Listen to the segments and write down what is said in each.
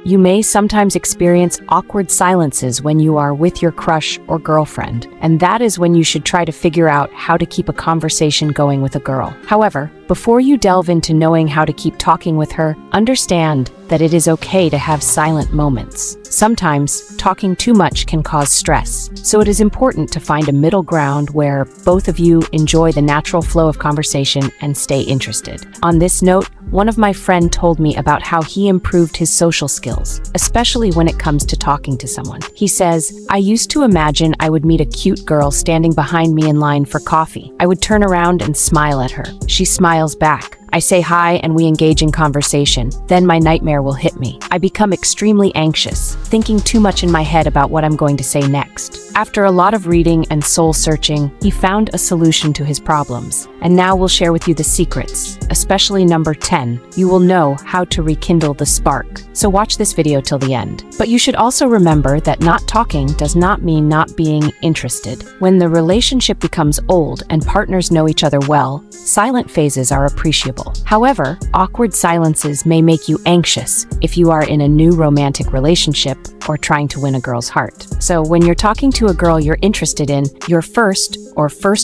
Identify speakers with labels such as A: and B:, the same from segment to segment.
A: You may sometimes experience awkward silences when you are with your crush or girlfriend, and that is when you should try to figure out how to keep a conversation going with a girl. However, before you delve into knowing how to keep talking with her, understand that it is okay to have silent moments. Sometimes, talking too much can cause stress, so it is important to find a middle ground where both of you enjoy the natural flow of conversation and stay interested. On this note, one of my friends told me about how he improved his social skills, especially when it comes to talking to someone. He says, "I used to imagine I would meet a cute girl standing behind me in line for coffee. I would turn around and smile at her. She smiles back. I say hi and we engage in conversation. Then my nightmare will hit me. I become extremely anxious, thinking too much in my head about what I'm going to say next." After a lot of reading and soul searching, he found a solution to his problems. And now we'll share with you the secrets, especially number 10. You will know how to rekindle the spark. So watch this video till the end. But you should also remember that not talking does not mean not being interested. When the relationship becomes old and partners know each other well, silent phases are appreciable. However, awkward silences may make you anxious if you are in a new romantic relationship or trying to win a girl's heart. So when you're talking to a girl you're interested in, your first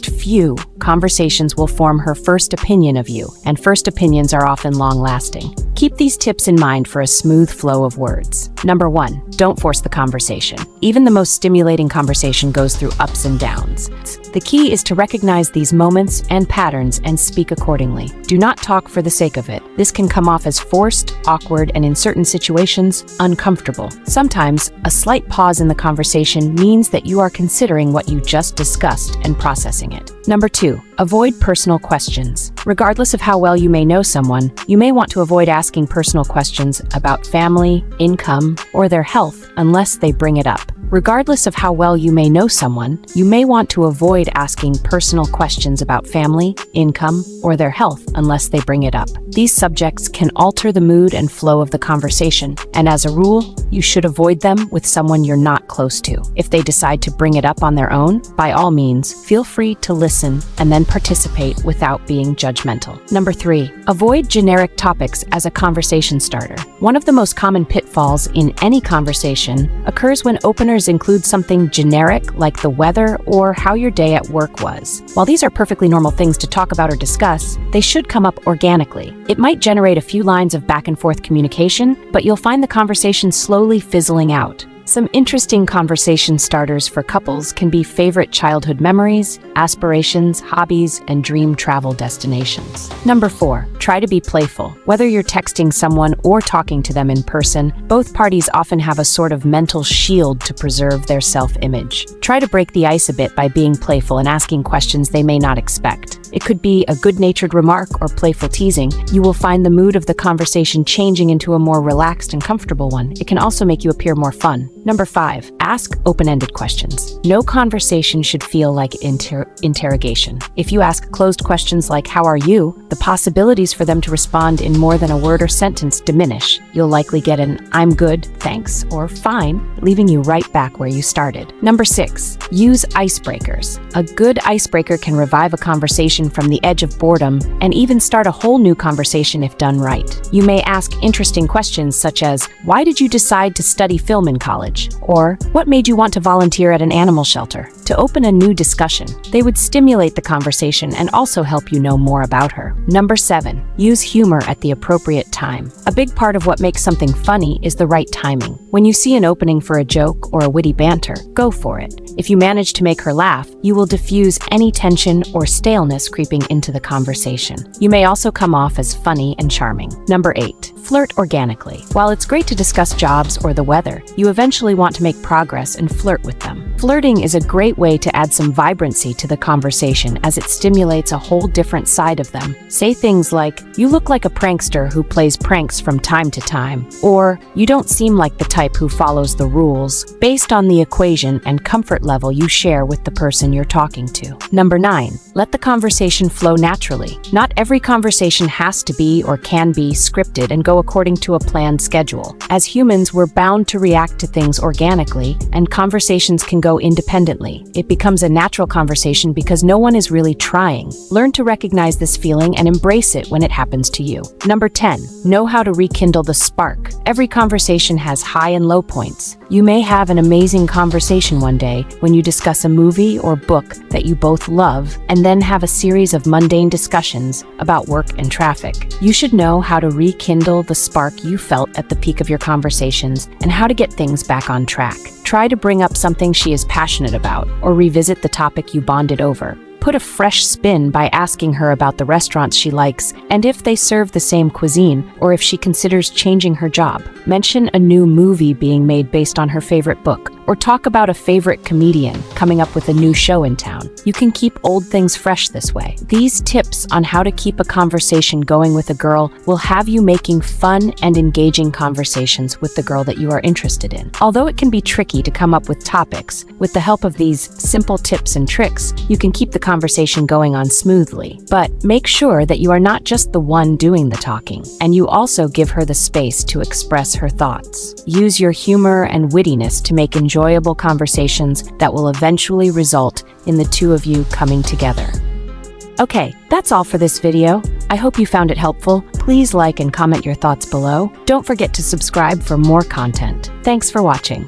A: few conversations will form her first opinion of you, and first opinions are often long-lasting. Keep these tips in mind for a smooth flow of words. Number 1, don't force the conversation. Even the most stimulating conversation goes through ups and downs. The key is to recognize these moments and patterns and speak accordingly. Do not talk for the sake of it. This can come off as forced, awkward, and in certain situations, uncomfortable. Sometimes, a slight pause in the conversation means that you are considering what you just discussed and processing it. Number 2, avoid personal questions. Regardless of how well you may know someone, you may want to avoid asking personal questions about family, income, or their health unless they bring it up. Regardless of how well you may know someone, you may want to avoid asking personal questions about family, income, or their health unless they bring it up. These subjects can alter the mood and flow of the conversation, and as a rule, you should avoid them with someone you're not close to. If they decide to bring it up on their own, by all means, feel free to listen and then participate without being judgmental. Number 3, avoid generic topics as a conversation starter. One of the most common pitfalls in any conversation occurs when openers include something generic like the weather or how your day at work was. While these are perfectly normal things to talk about or discuss, they should come up organically. It might generate a few lines of back and forth communication, but you'll find the conversation slowly fizzling out. Some interesting conversation starters for couples can be favorite childhood memories, aspirations, hobbies, and dream travel destinations. Number 4, try to be playful. Whether you're texting someone or talking to them in person, both parties often have a sort of mental shield to preserve their self-image. Try to break the ice a bit by being playful and asking questions they may not expect. It could be a good-natured remark or playful teasing. You will find the mood of the conversation changing into a more relaxed and comfortable one. It can also make you appear more fun. Number 5, ask open-ended questions. No conversation should feel like interrogation. If you ask closed questions like "How are you?", the possibilities for them to respond in more than a word or sentence diminish. You'll likely get an "I'm good, thanks," or "fine," leaving you right back where you started. Number 6, use icebreakers. A good icebreaker can revive a conversation from the edge of boredom and even start a whole new conversation if done right. You may ask interesting questions such as, "Why did you decide to study film in college?" Or, "What made you want to volunteer at an animal shelter?" To open a new discussion. They would stimulate the conversation and also help you know more about her. Number 7, use humor at the appropriate time. A big part of what makes something funny is the right timing. When you see an opening for a joke or a witty banter, go for it. If you manage to make her laugh, you will diffuse any tension or staleness creeping into the conversation. You may also come off as funny and charming. Number 8, flirt organically. While it's great to discuss jobs or the weather, you eventually want to make progress and flirt with them. Flirting is a great way to add some vibrancy to the conversation as it stimulates a whole different side of them. Say things like, "You look like a prankster who plays pranks from time to time," or "You don't seem like the type who follows the rules," based on the equation and comfort level you share with the person you're talking to. Number 9, let the conversation flow naturally. Not every conversation has to be or can be scripted and go according to a planned schedule. As humans, we're bound to react to things organically, and conversations can go independently. it becomes a natural conversation because no one is really trying. Learn to recognize this feeling and embrace it when it happens to you. Number 10, know how to rekindle the spark. Every conversation has high and low points. You may have an amazing conversation one day when you discuss a movie or book that you both love, and then have a series of mundane discussions about work and traffic. You should know how to rekindle the spark you felt at the peak of your conversations and how to get things back on track. Try to bring up something she is passionate about or revisit the topic you bonded over. Put a fresh spin by asking her about the restaurants she likes and if they serve the same cuisine or if she considers changing her job. Mention a new movie being made based on her favorite book, or talk about a favorite comedian coming up with a new show in town. You can keep old things fresh this way. These tips on how to keep a conversation going with a girl will have you making fun and engaging conversations with the girl that you are interested in. Although it can be tricky to come up with topics, with the help of these simple tips and tricks, you can keep the conversation going on smoothly. But make sure that you are not just the one doing the talking, and you also give her the space to express her thoughts. Use your humor and wittiness to make enjoyable conversations that will eventually result in the two of you coming together. Okay, that's all for this video. I hope you found it helpful. Please like and comment your thoughts below. Don't forget to subscribe for more content. Thanks for watching.